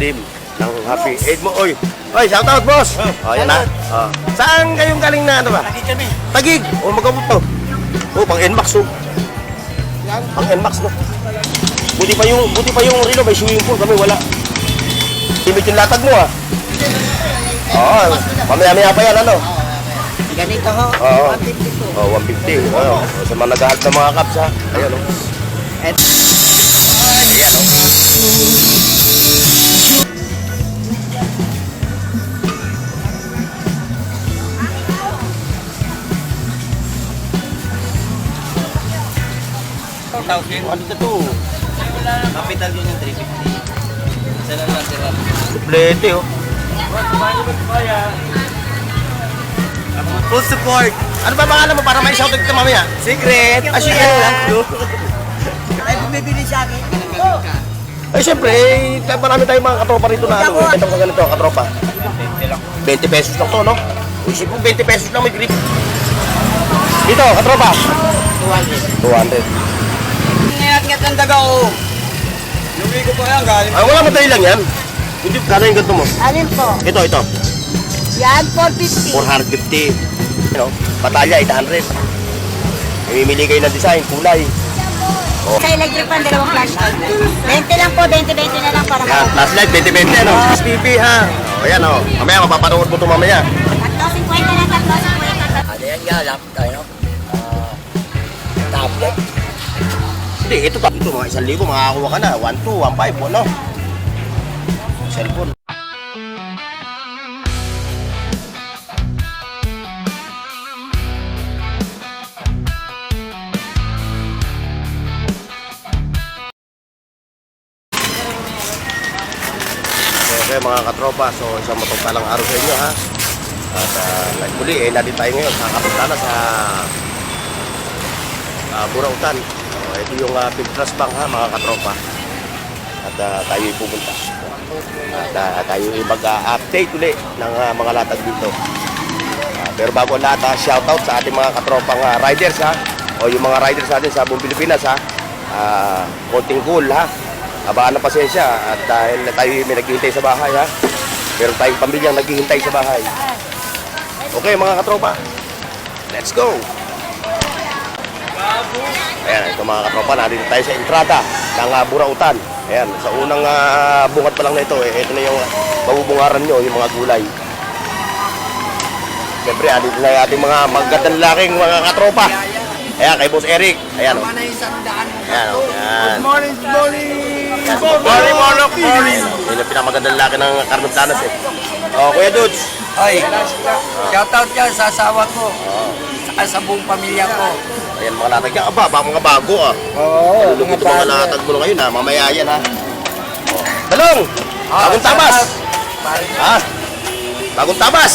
Team ng Happy Eid mo. Oy, oy, shout out boss. Oh, yan na. Oh. Saan kayong galing na ano ba? Tagig kami. Tagig. Oh, magkabot to. Oh, pang NMAX oh. Pang NMAX no. Buti pa yung Rilo may swimming pool, kami wala. Limit yung latag mo ah. Oo, mamaya-maya pa yan ano. Ganito ho, Oo. 150 po. Oh, 150. Oh, sa mga nag-ahalap ng mga caps ha. Ayan oh. Ayan oh. Ano to? Capital yun yung 350. Isa lang lang sila. Suplete oh. Full support. Ano ba pangalan mo para may shoutout ka mamaya? Secret. Secret lang. Ay, bumibili siya akin. Ay syempre, marami tayong mga katropa rito na ano. Ito mga ganito, katropa. 20 pesos lang to, no? Isip mo, 20 pesos lang may grip. Dito, katropa. 200. Ngayon ang daga o. Luwi ko po yan galing. Ay, wala madali lang yan. Hindi, kano yung ganito mo? Alin po? Ito. Yan, 450. 450. You know, batalya, 800. Mamimili kayo ng design, kulay. Oh. Sa electric pan, dalawang flashlight. 20 lang po, 20 na lang para Yan, flashlight, 20-20, ano? SPP, ha? O, yan, o. Mamaya, mapapanood mo ito mamaya. 350 na, 350. Ano yan nga, laptop, ano? Tablet. Hindi, ito mga 1,000, makakakuha ka na. 1,200, 1,500, ano? Cellphone. Okay mga katropa, so isang mapagpalang araw sa inyo ha. At muli, nandito tayo ngayon sa Kapitana sa Burautan. Ito yung Pintras Bank ha mga katropa. At tayo pupunta. At tayo mag-update ulit ng mga latag dito. Pero bago ang lahat, shoutout sa ating mga katropang riders ha. O yung mga riders natin sa buong Pilipinas ha. Konting cool ha. Abaan na pasensya at dahil tayo may naghihintay sa bahay ha. Meron tayong pamilyang naghihintay sa bahay. Okay mga katropa, let's go! Ayan, ito mga katropa, nandito tayo sa entrada ng Burautan. Ayan, sa unang bungat pa lang na ito, ito na yung mabubungaran nyo, yung mga gulay. Siyempre, andito na yung ating mga magandang laking mga katropa. Ayan, kay Boss Eric. Ayan o. Ayan o. Good morning. Morning. Yun yung pinamagandang laki ng Carmen Planas eh. O, Kuya Dudes. Ay, shoutout yan sa asawa ko. Saka sa buong pamilya ko. Ayan, mga latag yan. Aba, mga bago ah. Oo, Lulugit yung mga latag mo na ngayon ha. Mamaya yan ha. Talong! Bagong tabas! Ha? Bagong tabas!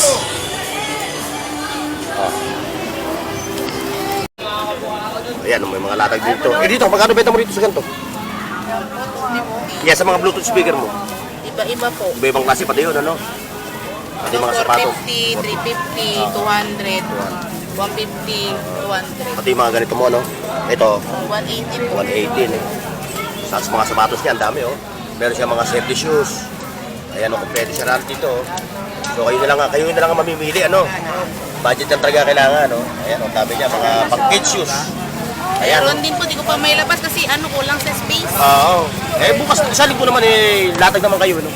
Ayan, may mga latag dito. Eh dito, magkano benta mo dito sa ganito? Kaya sa mga Bluetooth speaker mo. Iba-iba po. Iba-ibang klase pati yun, ano? Pati mga sapatos. 450, 350, 200, 150, 200. Pati yung mga ganito mo, ano? Ito, 180 po. 118 eh. Sa mga sapatos niya, ang dami oh. Meron siya mga safety shoes. Ayan oh, kompleto siya natin dito oh. So kayo na lang ang mamimili, ano? Budget lang talaga kailangan, no? Ayan oh, dami niya, mga pang-kids shoes. Ayan. Meron din po, di ko pa may labas kasi ano kulang sa space. Oo. Eh bukas, sa linggo naman eh, latag naman kayo, no?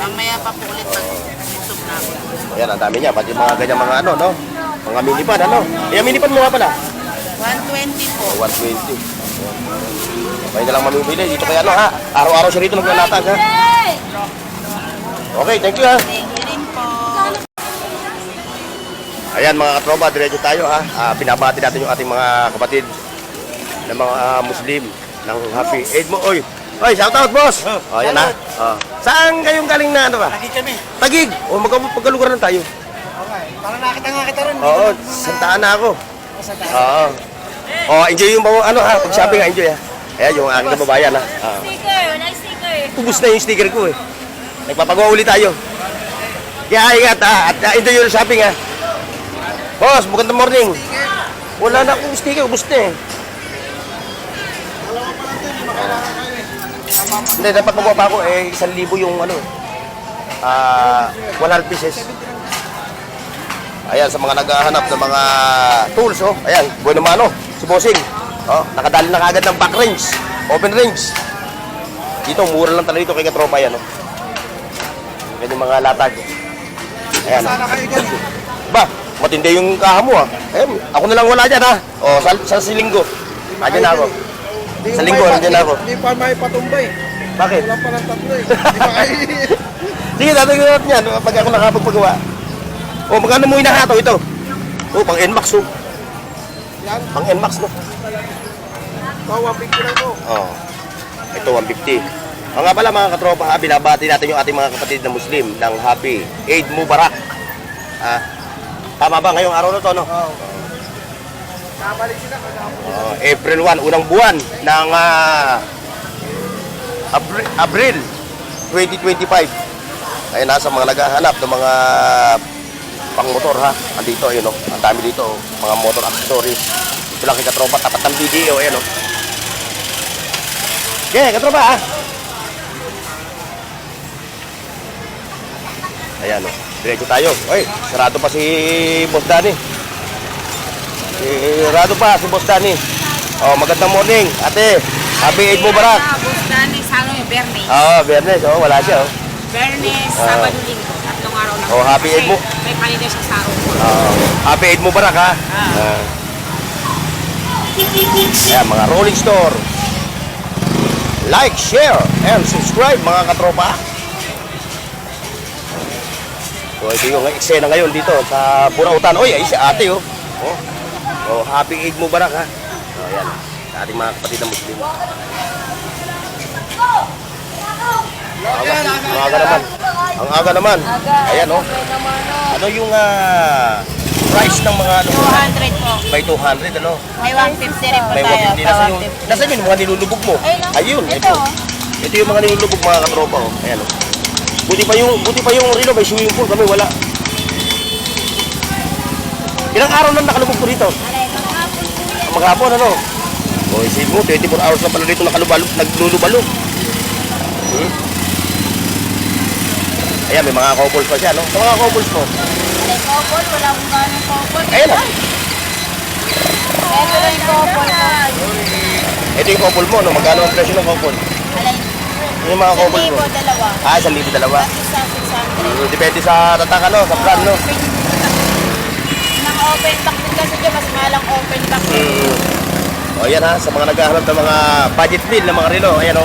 Mamaya pa po ulit pag YouTube na ako. Ayan, ang dami niya. Pati mga ganyan mga ano, no? Mga minipan, ano? Eh, minipan mo nga pala. 120 po. 120. Kayo na lang mamimili. Dito kaya ano, ha? Araw-araw siya rito naglalatag, ha? Okay, thank you, ha? Thank you rin po. Ayan mga katropa, diretso tayo ha. Pinabati natin yung ating mga kapatid ng mga Muslim ng Happy Eid mo. Oy, shout out boss. Oh, yan ha. Saan kayong galing na ano ba? Tagig kami. Tagig. O magkalugar na tayo. Okay. Para nakita nga kita rin. Oo, santaan na ako. Oo. Oh, enjoy yung mga ano ha, pag shopping enjoy ha. Ayan yung aking kababayan ha. Sticker, wala sticker. Ubus na yung sticker ko eh. Nagpapagawa ulit tayo. Kaya ingat ha, at enjoy yung shopping ha. Boss, magandang morning. Wala na akong sticker, ubus na eh. Hindi, dapat magawa pa ako, 1,000 yung ano, 100 pieces. Ayan, sa mga naghahanap ng mga tools, oh. Ayan, bueno mano, si Bossing. Oh, nakadali na kagad ng back range, open range. Dito, mura lang talaga dito kay katropa yan, oh. Yan yung mga latag. Ayan. Ba, matindi yung kaha mo, ah. Ayan, ako na lang wala dyan, ha. Oh, sa linggo. Nandiyan na ako. Sa linggo, nandiyan na ako. Hindi pa may patumbay. Bakit? Wala pa ng tatlo eh. Hindi pa kayo. Sige, tatagyan natin yan pag ako nakapagpagawa. O, magkano mo hinahato ito? O, pang NMAX, oh. Yan, Pang NMAX, no? bawa picture lang to. Oh, ito 150. O nga pala mga katropa, ha, binabati natin yung ating mga kapatid na Muslim ng Happy Eid Mubarak. Ah, tama ba ngayong araw na to, no? Oo. Nabalik sila kasi Oh, April 1, unang buwan ng Abril 2025. Ayun na, sa mga naghahanap ng mga pang-motor, ha. Andito, ayun, no? Ang dami dito, oh. Mga motor accessories. Ito lang kay katropa, tapat ng video, ayun, no? Okay, katropa, ha. Ayan, no? Diretso tayo. Oy, sarado pa si Boss Danny. Sarado pa si Boss Danny. Oh, magandang morning, ate. Happy Eid Mubarak. Boss Danny, sa ano yung Bernes. Bernes, oh, wala siya, oh. Bernes, Sabado, Linggo. Tatlong araw lang. Oh, happy Eid mo. Kasi may palida siya sa araw ko. Happy Eid Mubarak, ha. Ayan, mga rolling store. Like, share, and subscribe, mga katropa. So, ito yung eksena ngayon dito sa Burautan. Oy, ay si ate, oh. Oh, happy Eid Mubarak, ha. Oh, ayan. Sa ating mga kapatid na Muslim. Ang aga naman. Ang aga naman. Ayan, oh. Ano yung price ng mga ano? 200 po. May 200, ano? May 150 rin po May tayo. 150. Nasa yung mga nilulubog mo? Ayun, ito. Ito yung mga nilulubog, mga katropa, oh. Ayan, oh. Buti pa yung rilo, may swimming pool kami, wala. Ilang araw lang nakalubog po dito? Maghapon, ano? O, isipin mo, 24 hours lang pala dito naglulubalo. Ayan, may mga couples pa siya, no? Sa mga couples mo? Alay, couple. Wala akong gano'ng couple. Ayan, oh. Ito lang yung couple ko. Ito yung couple mo, no? Magkano ang presyo ng couple? Alay, Yung mga couple mo? 1,000 dalawa. 1,000 dalawa. Isa 600. Depende sa tatak, ano? Sa brand, no? Nang open back din kasi dyan, mas mahal ang open back. O, ayan, ha? Sa mga naghahanap ng mga budget meal ng mga relo, ayan, o.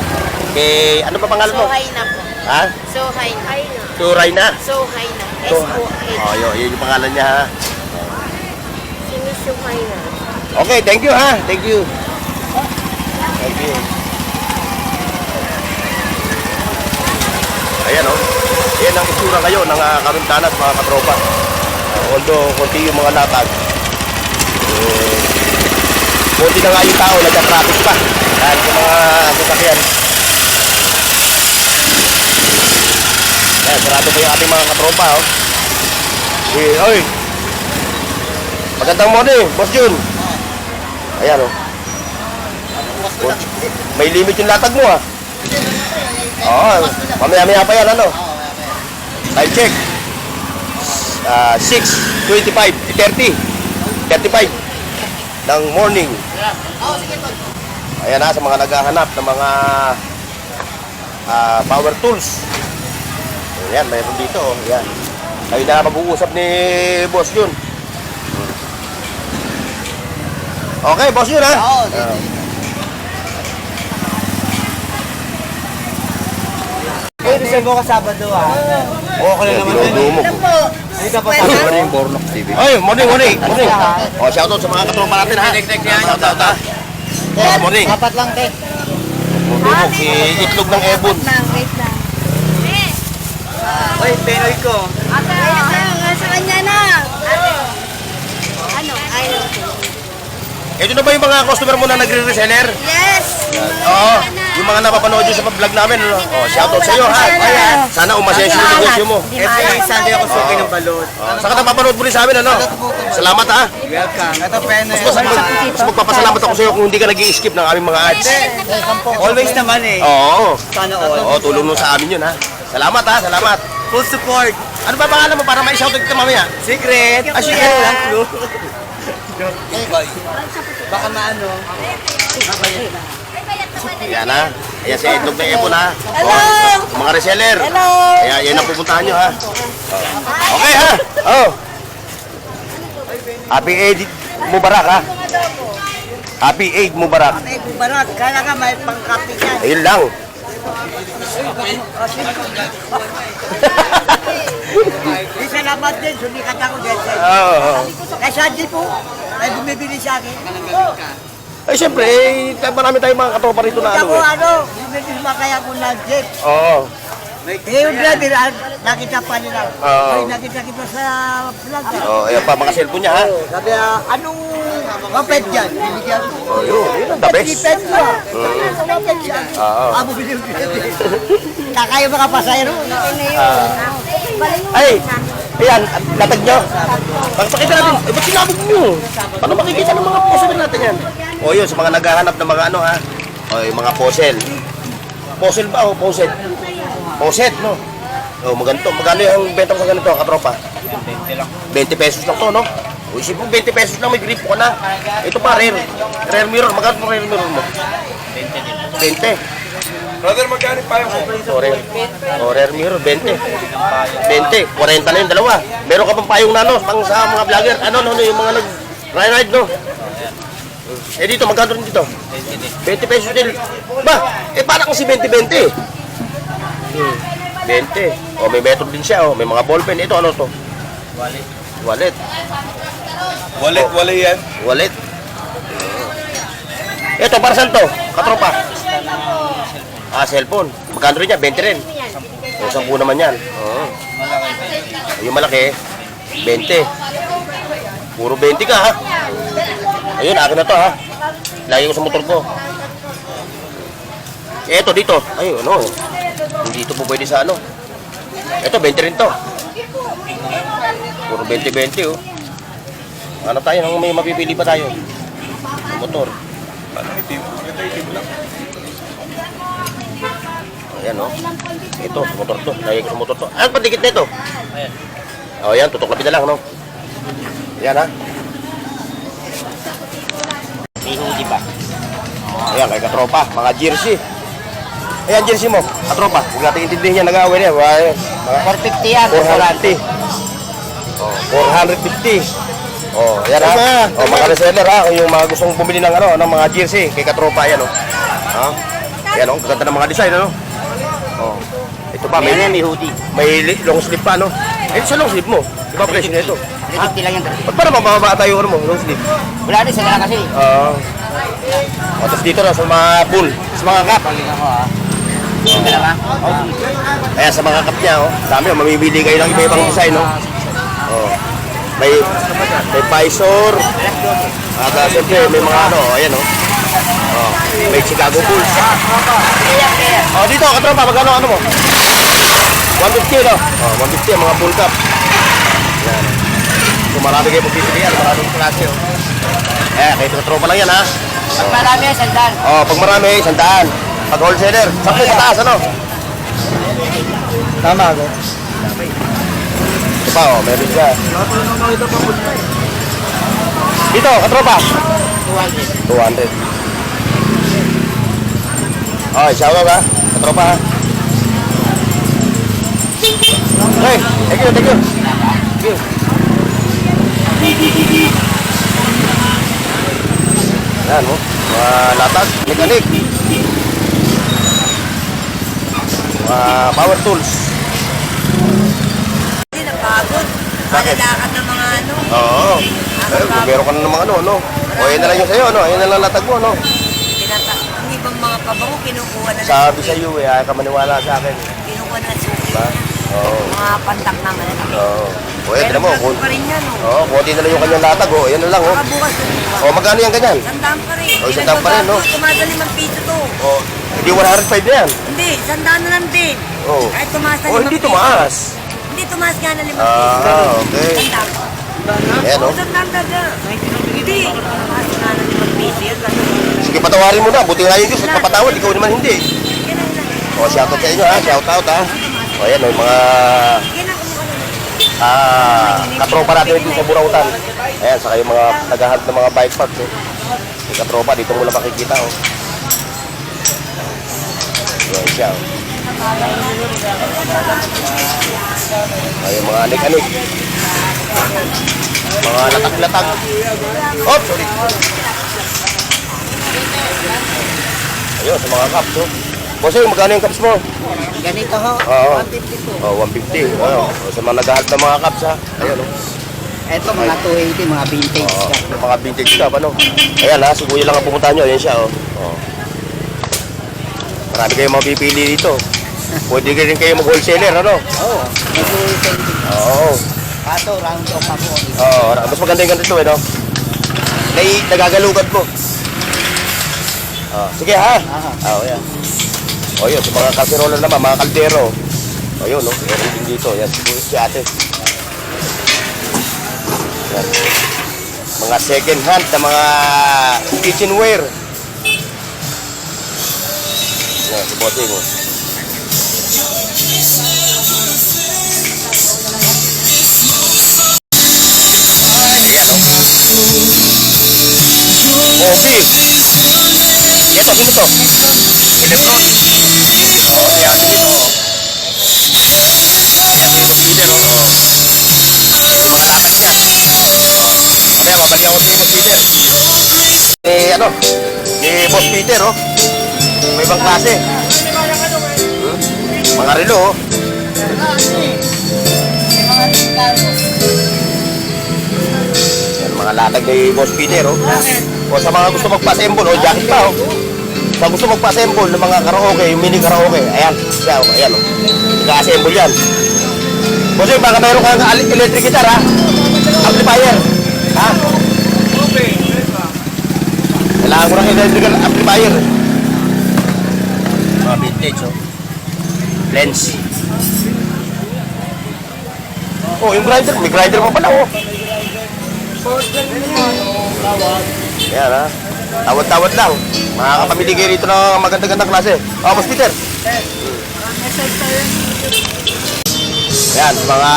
Kay, ano pa pangalan mo? So high na po. Ha? So high na. Turay na. So high na. S-O-H. Oh, yun yung pangalan niya, ha? Sinusuhay na. Okay, thank you, ha? Thank you. Thank you. Ayan, oh. Ayan ang itsura ngayon ng Karuntanas, mga katropa. Although, konti yung mga latag. Konti na nga yung tao, nagka-traffic pa. Dahil sa mga sasakyan. Ayan, sarado pa yung ating mga katropa, oh. Oy! Magandang morning, Boss Jun. Ayan, oh. May limit yung latag mo, ah. Oo, mamaya-maya pa yan, ano? Time check. 6:25, 35 ng morning. Ayan na, sa mga naghahanap ng mga power tools. Ayan, mayroon dito, oh. Ayan. Kayo na mag-uusap ni Boss Jun. Okay, Boss Jun, ha? Oo, Reserve ko Sabado ah. okay na naman yun. Hindi ka pa sa Morning, Bornok TV. Ay, morning. O, shoutout sa mga katropa natin, ha? Shoutout, ha? Morning. Apat lang, te. Bornok, itlog ng ebon. Wait lang. Oy, Penoy ko. Sa kanya na. Ano? Ito na ba yung mga customer mo na nagre-reseller? Yes. Oo. Na. yung mga napapanood yun sa vlog namin, ano? Oh, shoutout sa iyo, ha? Sana umasenso yung negosyo mo. Every Sunday ako suki ng balot. Saka napapanood mo rin sa amin, ano? Salamat, ha? Welcome. Ito, pena. Mas magpapasalamat ako sa iyo kung hindi ka nag-i-skip ng aming mga ads. Always naman eh. Oo. Sana all. Oo, tulong mo sa amin yun, ha? Salamat, ha? Salamat. Full support. Ano ba pangalan mo para ma-shoutout kita mamaya? Secret. Secret lang, clue. Baka maano. Yan, ha? Ayan si Itlog na Epon, ha? Hello! Oh, mga reseller. Hello! Ayan, yan ang pupuntahan nyo, ha? Oh. Okay, ha? Oh. Happy Eid Mubarak, ha? Happy Eid Mubarak. Ay, bubarat. Kala ka may pangkapi yan. Ayun lang. Di salamat din. Sumikat ako dyan. Oo. Kasi hindi po. Ay bumibili sa akin. Ay, siyempre, marami tayong mga katropa rito na ano, Ako eh. ano. Bumibili sumakaya ko ng jeep. Oo. Eh yung driver, nakita pa nila. Oo. Ay, nakita kita sa vlog. Oh, ayan pa, mga cellphone niya, ha? Sabi, anong mapet yan? Bibigyan ko. Oh, yun ang the best. Depend mo. Mapet yan. Oo. Ah, bumili. Kakaya mga pasayro. Ay, ayan, latag nyo. Pakita natin, ba't sinabog nyo? Paano makikita ng mga puzzle natin yan? O yun, sa mga naghahanap ng mga ano, ha? O, yung mga puzzle. Puzzle ba o puzzle? Puzzle, no? O, magano yung benta ko sa ganito, katropa? 20 lang. 20 pesos lang to, no? O, isip mo, 20 pesos lang, may grip ko na. Ito pa, rare. Rare mirror, magkano mo rare mirror mo? 20. 20. Brother, magkano pa yung Rare mirror, 20. 20, 40 na yung dalawa. Meron ka pang payong na, no? Pang sa mga vlogger, ano, yung mga nag-ride, no? Eh dito, magkano rin dito? 20 pesos din. Ba, parang si 20-20. 20. O, may method din siya, o. May mga ballpen. Ito, ano to? Wallet. Wallet yan. Wallet. Ito, para saan to? Katropa? Cellphone. Magkano rin yan? 20 rin. O, 10 naman yan. Oo. Yung malaki, 20. Puro 20 ka, ha? Ayun, akin na to, ha? Lagi ko sa motor ko. Eto, dito. Ay, ano? Hindi ito po pwede sa ano. Ito, 20 rin to. Puro 20-20, oh. Ano tayo? Nang may mapipili pa tayo? Sa motor. Ayan, oh. Ito, sa motor to. Lagi ko sa motor to. Ano pa dikit na ito? Ayan. O, ayan. Tutuklapin na lang, no? Ayan, ha? Hindi ba? Ayan, kay katropa. Mga jersey. Ayan, jersey mo. Katropa. Huwag natin intindihin yan. Nag-away niya. 450 yan. 450. Oh, 450. Oh, ayan, ha? Oh, mga reseller, ha? Yung mga gustong bumili ng ano, ng mga jersey. Kay katropa, ayan, oh. Ha? Ayan, oh. Ganda ng mga design, ano? Oh. Ito pa, may hoodie. May long sleeve pa, no? Eh, sa long sleeve mo. Di ba presyo nito? 350 lang yan. Ba't para mababa tayo, ano mo, long sleeve? Wala rin sila kasi. Oo. Tapos dito na sa mga pool, sa mga cup. Ayan, sa mga cup niya, oh. Dami, oh, mamimili kayo ng iba-ibang design, no? Oh. May Pfizer. At siyempre, may mga ano, ayan, oh. Oh. May Chicago Bulls. Oh, dito, katropa, magkano ano mo? 150, no? Oh, 150 ang mga pool cup. Ayan. So, marami kayo pagpipilian, maraming klase, oh. Eh, kahit katropa lang yan, ha? Pag marami, sandan. Oh, pag marami, 100. Pag wholesaler, 10 pataas, ano? Tama ako. Ito pa, oh, meron siya. Dito, katropa. 200. Oh, shoutout, ha? Katropa, ha? Okay, thank you, thank you. Thank you. Yan, mo. Mga latag, mekanik. Mga power tools. Hindi napagod. Bakit? Malalakad ng mga ano. Oo. Eh, meron ka na ng mga ano, no? O, yan na lang yung sa'yo, no? Yan na lang latag mo, no? Hindi bang mga pabango kinukuha na Sabi sa iyo, eh, ayaw ka maniwala sa akin. kinukuha na suki. Diba? Oo. Mga pantak na malalaki. Oo. O, yan, tinan mo. Pero pa rin yan, oh. Oo, konti na lang yung kanyang latag, oh. Yan na lang, oh. Baka bukas yung O, magkano yan ganyan? Sandaan pa rin. Oh, sandaan pa rin, no? Tumadali man piso to. O, Hindi 105 na yan. Hindi, sandaan na lang din. Oo. Kahit tumaas na Oh, hindi tumaas. Hindi tumaas nga na 5 piso. Okay. Sandaan. Ayan, oh. Sandaan na dyan. Hindi, tumaas nga na 5 piso. Yan lang. Sige, patawarin mo na. Buti nga yung Diyos at papatawad. Ikaw naman hindi. Yan ang lang. O, shoutout sa inyo ha. Shoutout ha. O, ayan o, yung mga Yan ang katropa natin dito sa Burautan. Ayan, saka yung mga naghahunt ng mga bike parks. Eh. Yung katropa, dito mo lang makikita. Oh. Ayan siya. Oh. Ayan, mga anik-anik. Mga latag-latag. Oh, sorry. Ayun, sa mga cups. Oh. Bossy, magkano yung cups mo? Ganito ho, Oo. 150 po. Oh, 150. Ano? Sa mga naghahunt ng mga cups ha. Ayun oh. Ito mga 280, mga vintage Oo, ka. yung mga vintage cup, ano? Ayan ha, si Kuya lang ang pumunta nyo. Ayan siya, oh. Oh. Marami kayong mapipili dito. Pwede rin kayo mag-wholesaler, ano? Oo, nag-280. Oo. Kaso, round off ako. Oo, mas maganda yung ganito, eh, no? Nagagalugad mo. Oh, sige ha. Oo, yan. O yun, sa mga kasirola naman, mga kaldero. O yun, no? Meron din dito. Yan, si ate. Yan. Mga second hand na mga kitchenware. Yan, si bossing mo. Ayan, no? Coffee. Ito, sino to? Electron. Oh, yan, dito. Yan, yung Peter, oh. Mga latag niya. Mamaya, mabalik ako kay Boss Peter. Ano? Boss Peter, oh. May ibang klase. Mga relo, oh. Yan, mga latag ni Boss Peter, oh. O sa mga gusto magpa-assemble, oh, jacket pa, oh. Sa gusto magpa-assemble ng mga karaoke, yung mini karaoke, ayan, siya, oh, ayan, oh. Naka-assemble yan. Bossy, baka mayroon kang electric guitar, ha? Amplifier, ha? Kailangan ko ng electrical amplifier. Mga vintage, oh. Lens. Oh, yung grinder, may grinder pa pala, oh. Ayan, ha? Tawad-tawad lang. Makakapamili kayo rito ng maganda-gandang klase. Oh, Boss Peter. Ayan, sa mga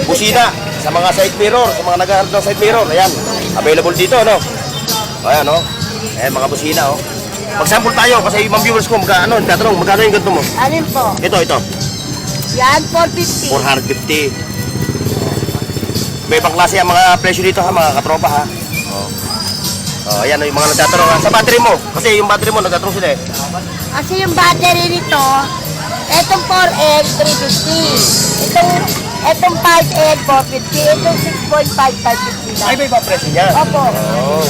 busina, sa mga side mirror, sa mga naghaharap ng side mirror. Ayan, available dito, no? Ayan, no? Ayan, mga busina, oh. Mag-sample tayo kasi yung mga viewers ko, magkano yung ganito mo? Alin po? Ito. Yan, 450. 450. May ibang klase ang mga presyo dito, ha, mga katropa, ha? Oh, ayan, yung mga nagtatanong, ha? Sa battery mo, kasi yung battery mo, nagtatanong sila, eh. Kasi yung battery nito, etong 4L, 350. Etong 5L, 450. Etong 6.5, 550 lang. Ay, may ibang presyo niya. Opo. Oh.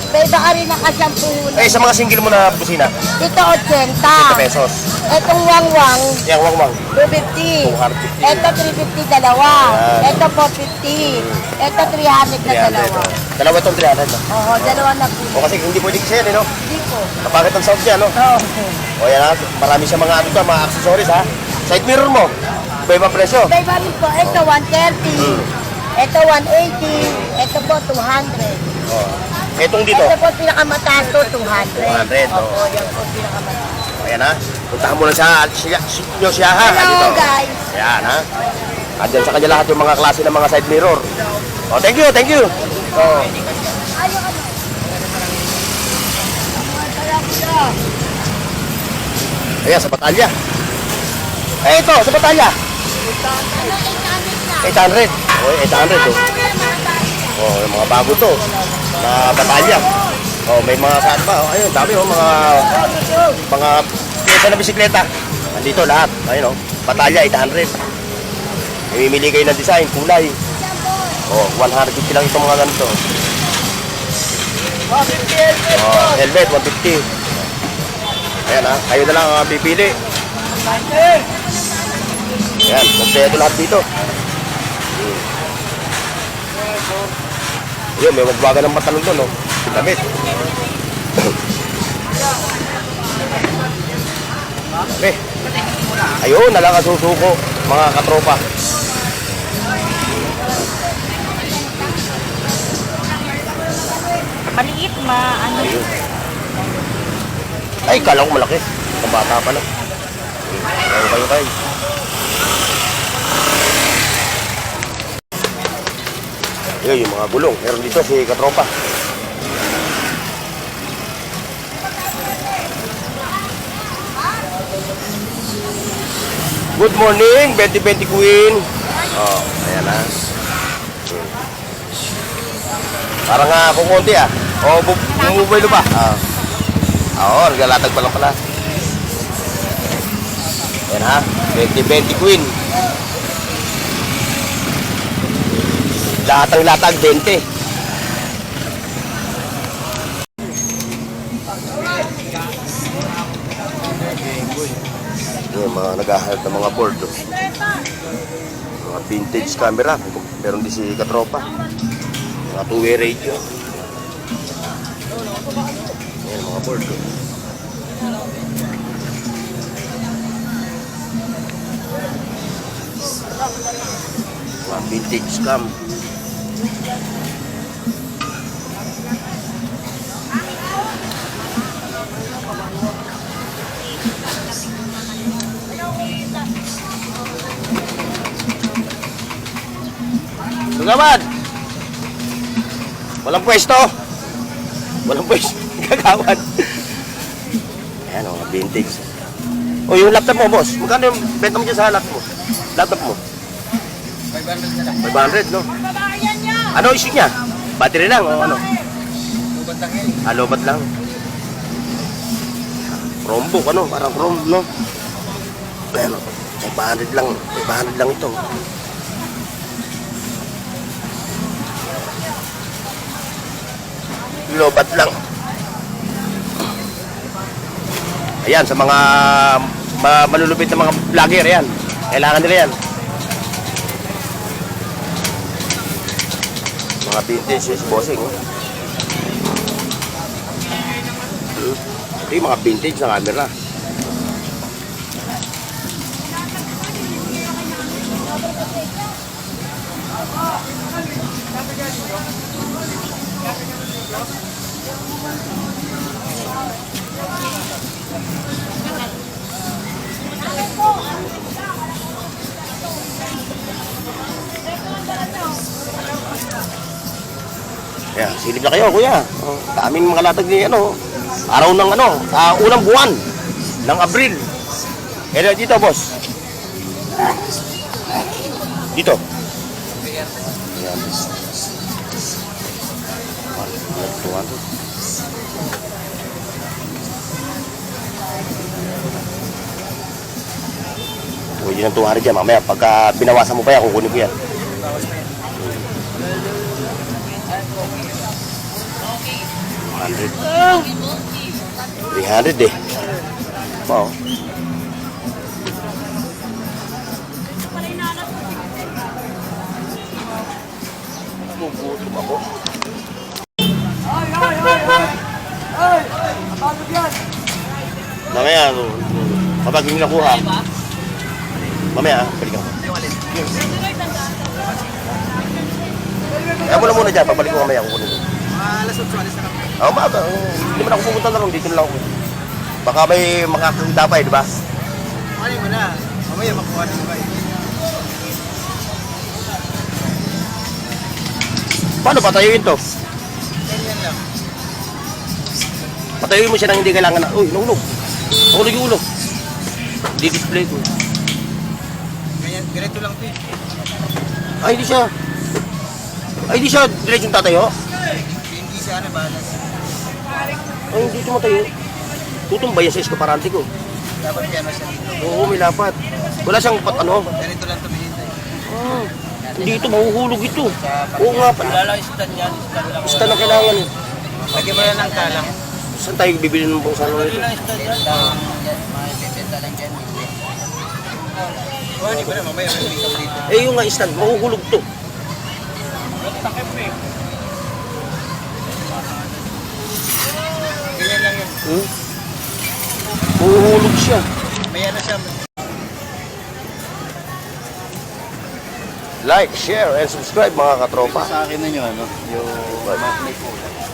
May baka rin nakasampuhun. Eh, sa mga single mo na busina, Ito 80. 50 pesos. Etong wangwang, Yang wangwang. 250. 250. Ito 350 dalawa. Yan. Ito 450. Ito 300 na 300. dalawa. Dalawa itong 300, no? Oo, dalawa na po. O kasi hindi pwede kasi yan, eh, no? Hindi po. Kapakit ang sound niya, no? Oo. O yan, ha? Marami siya mga ano to, mga accessories, ha? Side mirror mo, iba-ibang presyo. May barin po. Ito 130. Ito 180. Ito po 200. O. Etong dito, Ito po pinakamataas to 200. 200, oo. Opo, yan po pinakamataas. ayan, ha? Puntahan mo lang siya, ha? Hello Dito. guys. Ayan, ha? Andyan sa kanya lahat yung mga klase ng mga side mirror. O, thank you, thank you. O. Ayan, sa Batalya. Eh, ito, sa Batalya. 800. O, 800, oh. Oh, yung mga bago to. Na Batalya. Oh, may mga saan pa. Oh, ayun, dami, oh, mga pyesa na bisikleta. Nandito lahat. Ayun, oh. Batalya, 800. Mamimili kayo ng design, kulay. Oh, 150 lang itong mga ganito. Oh, helmet, 150. Ayan, ha. Kayo na lang ang pipili. Ayan, kompleto lahat dito. Ayun, may magbaga ng patalon doon, no? Damit. Okay. Ayun, nalang ang susuko, mga katropa. Maliit, ano. Ayun. Ay, kala ko malaki. Ang bata pa lang. Okay. Ayun, yung mga gulong. Meron dito si katropa. Good morning, 2020 Queen. Oh, ayan na. Parang kukunti O, bumubuelo pa. Oo, naglalatag pa lang pala. Ayan ha, 2020 Queen. Latag 20. Yung mga naghahanap ng mga board. Mga vintage camera. Meron din si katropa. Mga two-way radio. Ayan, mga board. Mga vintage cam. Kagawad! Walang pwesto! Walang pwesto! Kagawad! Ayan o, vintage. O, yung laptop mo, boss. Magkano yung benta mo dyan sa laptop mo? Laptop mo? 500 na lang. 500, no? Ano issue niya? Battery lang o ano? Lubad lang yan. Lobat lang. Chromebook, ano? Parang Chrome, no? Ayan o, 500 lang. 500 lang ito. Lobat lang. Ayan, sa mga malulupit na mga vlogger, ayan. Kailangan nila yan. Mga vintage yes, bossing. Ito yung mga vintage na camera. Yeah, silip na kayo, kuya. Daming mga latag ni araw ng unang buwan ng Abril. Eh, dito, boss. Dito. Ayan. O, yun ang 200 dyan. Mamaya, pagka binawasan mo pa yan, kukunin ko yan. 300 eh. Wow. Gugutom ako. Mamaya, kapag hindi nakuha, mamaya, balik ako. Kaya mo na muna dyan, pabalik ko mamaya, kukunin ko. Alas 8, alis na kami. Umaga, hindi man ako pupunta na rin, dito na lang ako. Baka may makakita pa di ba? Ano mo na? Mamaya makuha na ba? Paano patayuin to? Ganyan lang. Patayuin mo siya nang hindi kailangan na, uy, nahulog. Nahulog yung ulo. Di-display ko. Ganyan, ganito lang ito. Ay, hindi siya. Ay, hindi siya diretsong tatayo. Hindi siya balance. Ay, hindi tumatayo. Tutumba yan sa eskaparante ko. Dapat piano siya dito. Oo, may lapat. Wala siyang Ganito lang tumingin tayo. Hindi ito, mahuhulog ito. Oo nga pala. Wala lang stand yan. Stand lang. Basta na kailangan eh. Lagyan mo na ng kalang. Saan tayo bibili ng pang salon nito? Stand yan. Mga lang dyan. Oh, hindi ba na? Mamaya may makeup dito. Eh, yung nga stand, mahuhulog to. Ganyan lang yun. Mahuhulog siya. May Like, share, and subscribe mga katropa. Sa akin na yun, ano? Yung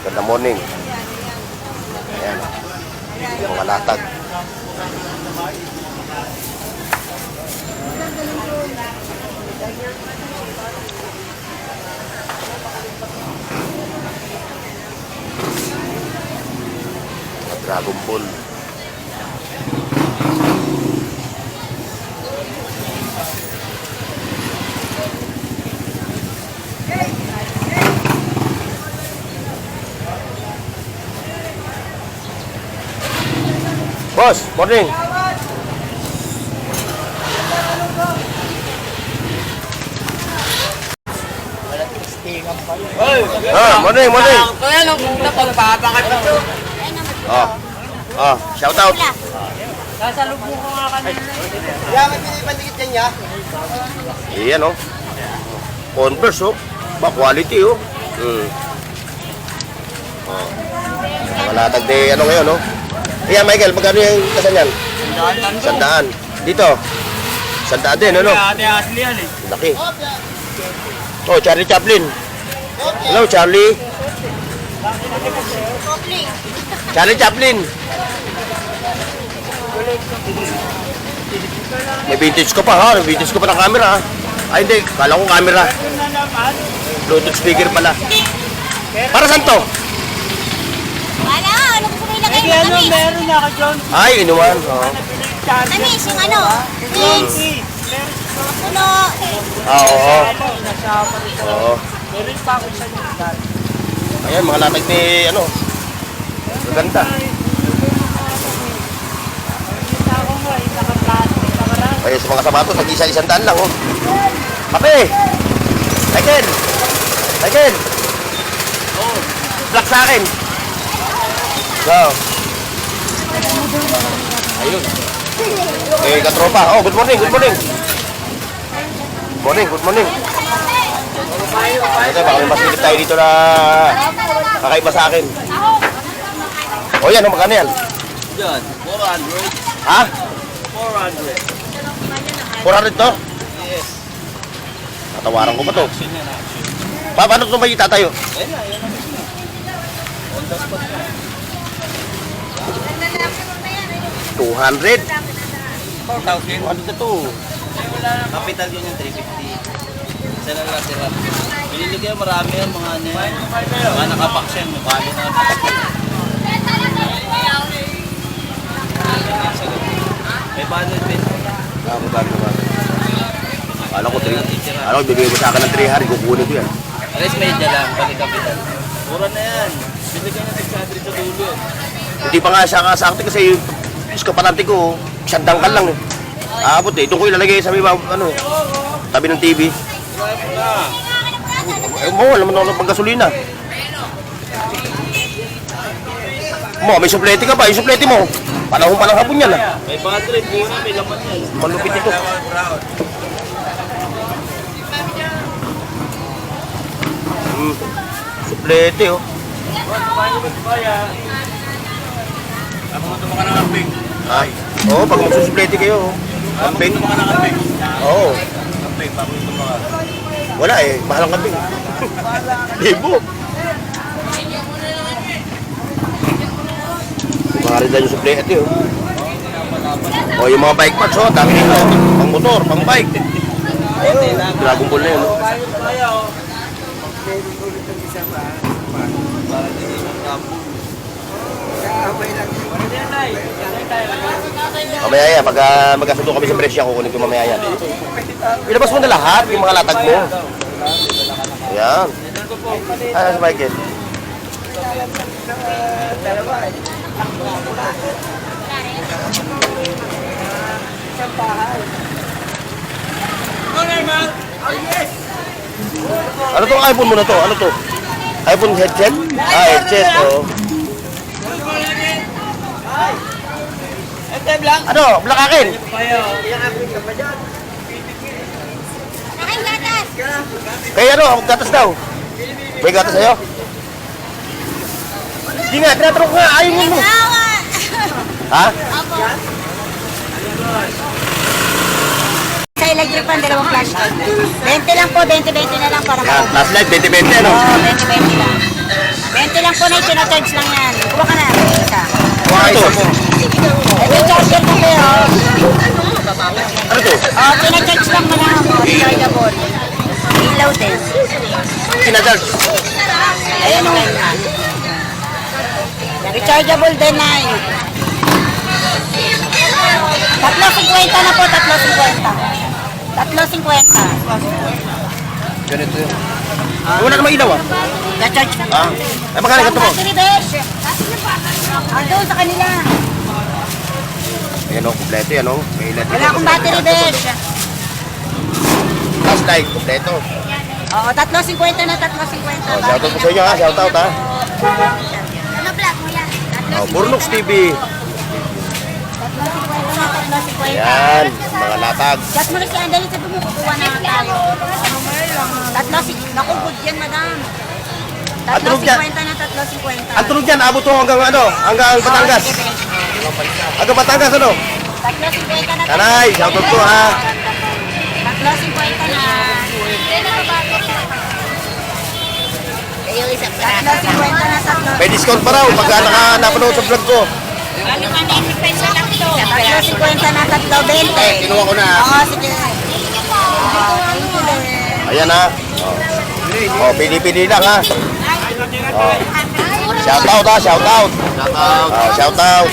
Ganda morning. Ayan. Yung mga latag. Mga Dragon Ball. Boss, morning. Morning, morning. Kaya nung napagpapakat ito. Shout out. Sasalubong ko nga kanina. Kaya may pinipandikit yan niya. Iyan oh. Converse oh. Ba quality oh. Mga latag de ano ngayon oh. Iyan Michael, magkano yung kasan yan? 100. Dito. 100 din ano? Ate Ashley yan eh. Laki. Oh, Charlie Chaplin. Hello, Charlie. Charlie Chaplin. May vintage ko pa ha. May vintage ko pa ng camera ha. Ay hindi, kala ko camera. Bluetooth speaker pala. Para saan to? Wala, ano gusto mo ilagay mo? Tamis. Meron na ka, John. Ay, inuman. Oh. Tamis, yung ano? Beans. Puno. Oo. Oo. Ayan, mga latag ni ano. Maganda. Ay, sa mga sapatos, nag-isa-isang daan lang oh. Kape! Michael! Michael! Black sa akin! Wow! Ayun. Eh, katropa. Oh, good morning, good morning. Good morning, good morning. Ito, baka may masilip tayo dito na kakaiba sa akin. O yan, magkano yan? John, 400. Ha? 400. 400 to? Yes. Tatawaran ko pa to. Paano ito ba itatayo? Ayan na, ayan na. On the spot na. 200? 4,000. Ano na to? Capital yun yung 350. Isa lang lang sila. Pinili kayo marami yan, mga ano yan. Mga nakabox yan, mukha yun na. May budget din. Alam ko 3. Alam ko, bibigay ko sa akin ng 300. Kukunin ko yan. Alis medya lang, balik capital. Mura na yan. Bili kayo ng 600 sa dulo. Hindi pa nga siya kasakti kasi yung iskapanante ko, sandangkal lang eh. Aabot eh. Doon ko ilalagay sa may ano, tabi ng TV. Eh mo, alam mo na pang gasolina. Mo, may suplete ka ba? Yung suplete mo. Panahon pa ng hapon yan ah. May battery, muna, may laman yan. Malupit ito. Suplete oh. Ako ka ng ambing. Ay. Oo, pag magsusuplete kayo. Kambing. ka ng ambing. Oo. Ambing, papunto ka. Wala eh, mahal ang kambing. Libo. Mga rin yung suplete oh. O yung mga bike parts oh, dami nito. Pang motor, pang bike. Dragon Ball na yun. Oh. Mamaya yan, pag magkasundo kami sa presyo, kukunin ko mamaya yan. Ilabas mo na lahat, yung mga latag mo. Ayan. Ayan si Michael. Ano tong iPhone mo na to? Ano to? iPhone headset? Ah, headset. Oh. Ano? Black akin? Aking gatas. Kaya ano? Gatas daw. May gatas sa'yo? Hindi nga, tinatrok nga. Ayaw mo. Awa. Ha? Opo. Sa electric fan, dalawang flashlight. 20 lang po, 20-20 na lang para Yan, flashlight, 20-20 ano? Oo, 20-20 lang. 20 lang po na yung charge lang yan. Kuha ka na, isa. Ano to? Ito yung charger ko kayo. Ano to? Tina-charge lang mo lang ako, rechargeable. Ilaw din. Sinacharge. Ayan o. Rechargeable din na yun. 3.50 na po, 3.50. 3.50. Ganito yun. Wala namang ilaw ah. Na-charge. Ah, ay magkano ganito mo? Battery, besh. Andun sa kanila. Ayan o, kompleto yan o. May ilan Wala akong battery, besh. Flashlight, kompleto. Oo, 3.50 na, 3.50. Oh, shoutout po sa inyo ha, shoutout ha. Ano vlog mo yan? Oh, Burnox TV. 3.50 na, 3.50. Ayan, mga latag. Chat mo na si Andali, sabi mo, kukuha na tayo. Naku, good yan, madam. Ang tunog niya? 3.50 na, 3.50. Ang tunog dyan, abot to hanggang ano? Hanggang Batangas. Hanggang Batangas ano? 3.50 na. Tanay, shoutout po ha. 3.50 na. Yung isang 3.50 na, 3.50. May discount pa raw pagka napanood sa vlog ko. Ano man, 80 pesos lang to. 3.50 na, 3.20. Kinuha ko na. Oo, sige. Thank you, Ben. Ayan ha. Oh, pili-pili lang ha. Oh. Shoutout ha, shoutout. Oh, shoutout.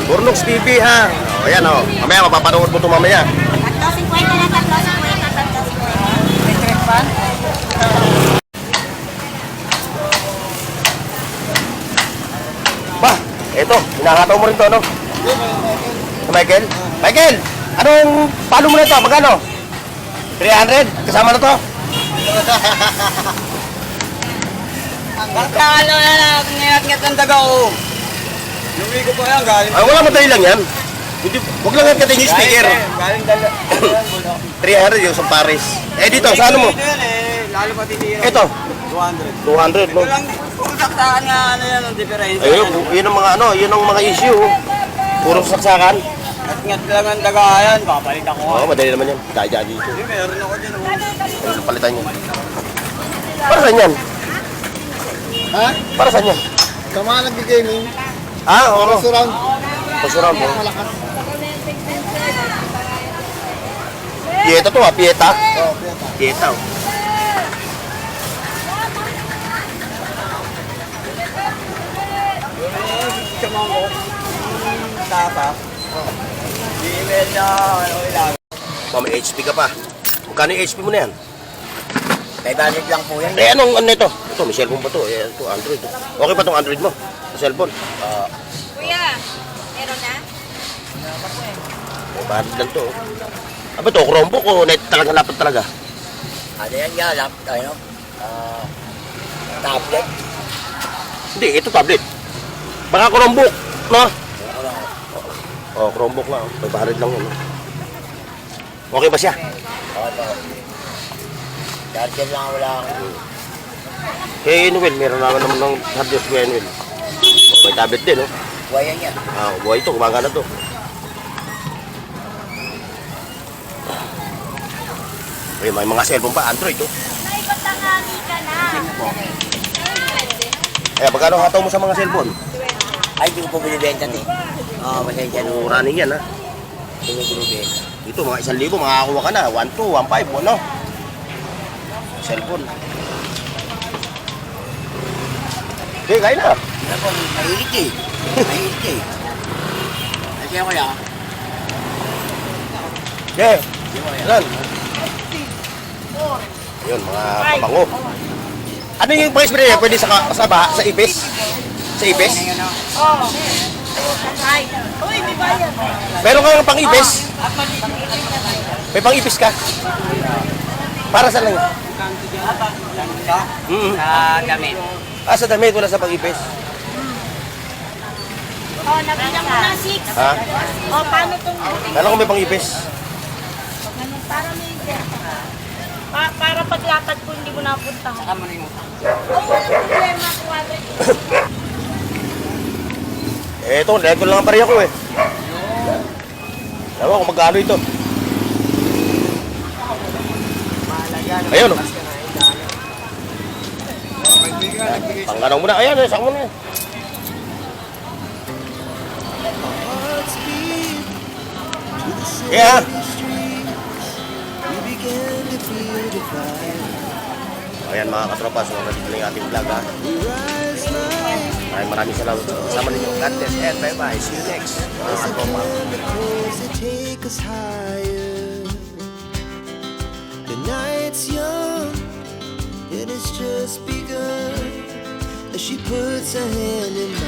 Burnox TV ha. Oh, ayan oh. Mamaya mapapanood mo ito mamaya. 3.50 na, 3.50. Electric fan? Ba, eto, hinahataw mo rin to ano? Michael? Michael! Anong palo mo na ito? Magkano? 300? Kasama na to? Basta ano na lang, ngingat-ngat ang daga ko. Lumi ko pa yan, galing. Ay, wala madali lang yan. Hindi, wag lang kating yung sticker. Galing dala. 300 yung sa Paris. Eh dito, sa ano mo? Ito yan eh, lalo pati diyan. Ito, 200. 200 no? Ito lang, kung saksakan nga ano yan, ang diferensya. Ayun, yun ang mga ano, yun ang mga issue. Puro saksakan. Ngat lang ang daga yan, papalit ako. Oo, madali naman yan. Kaya dito. Hindi, meron ako dyan. Ano palitan yan? Para saan yan? Ha? Para saan yan? Kama nag-gaming. Ah, oo. Surround. Pasuran mo. Pieta to ah, Pieta. Oh, Pieta oh. Chamang ko. Tata. Email na, ano ilang. May HP ka pa. Magkano yung HP mo na yan? 500 lang po yan. Eh, anong ano ito? Ito, may cellphone pa to. Eh, ito, Android. Okay pa tong Android mo? Sa cellphone? Kuya, meron na? Bakit lang to? Aba to, Chromebook o net talaga lapad talaga? Ano yan nga, ano? Tablet. Hindi, ito tablet. Baka Chromebook, no? Oh, Chromebook lang. 500 lang yun. No? Okay ba siya? Charger lang wala akong. Kay Noel, meron naman ng hardware kay Noel. Oh, may tablet din, no? Waya niya. Ah, buhay ito, gumagana to. Ay, may mga cellphone pa, Android, oh. Naipatangali ka na. Eh, magkano hataw mo sa mga cellphone? Ay, hindi ko po binibenta eh. Oo, masensya So, running yan, ha? Hindi ko binibenta. Dito, mga 1,000, makakakuha ka na. 1,200, 1,500, ano? Cellphone. Okay, kaya na. Ano po, mahilig eh. Mahilig eh. Kasi ako yan. Okay, yan. Yun, mga pabango. Ano yung price mo rin? Pwede sa ipis? Sa ipis? Oo. Ay. Uy, may bayan. Meron kang pang-ipis? May pang-ipis ka? Para saan lang yun? Sa gamit. Ah, sa damit, wala sa pang-ipis. Oh, nabilang mo na 6. Ha? Oh, paano itong buting? Kala ko may pang-ipis. Para may para paglakad ko hindi mo napuntahan. Saka mo na yung Oo, problema ko. Eh, ito, level lang ang pariya ko eh. Ewan ko kung magkano ito. Ayun, oh. Pangganong muna. Ayan, saan mo na yan. Yeah. Ayan mga katropa, so nandito lang yung ating vlog ha. Maraming salamat. Sama ninyo. God bless and bye-bye. See you next mga katropa. Take us higher. The night's young, and it's just begun. As she puts her hand in mine.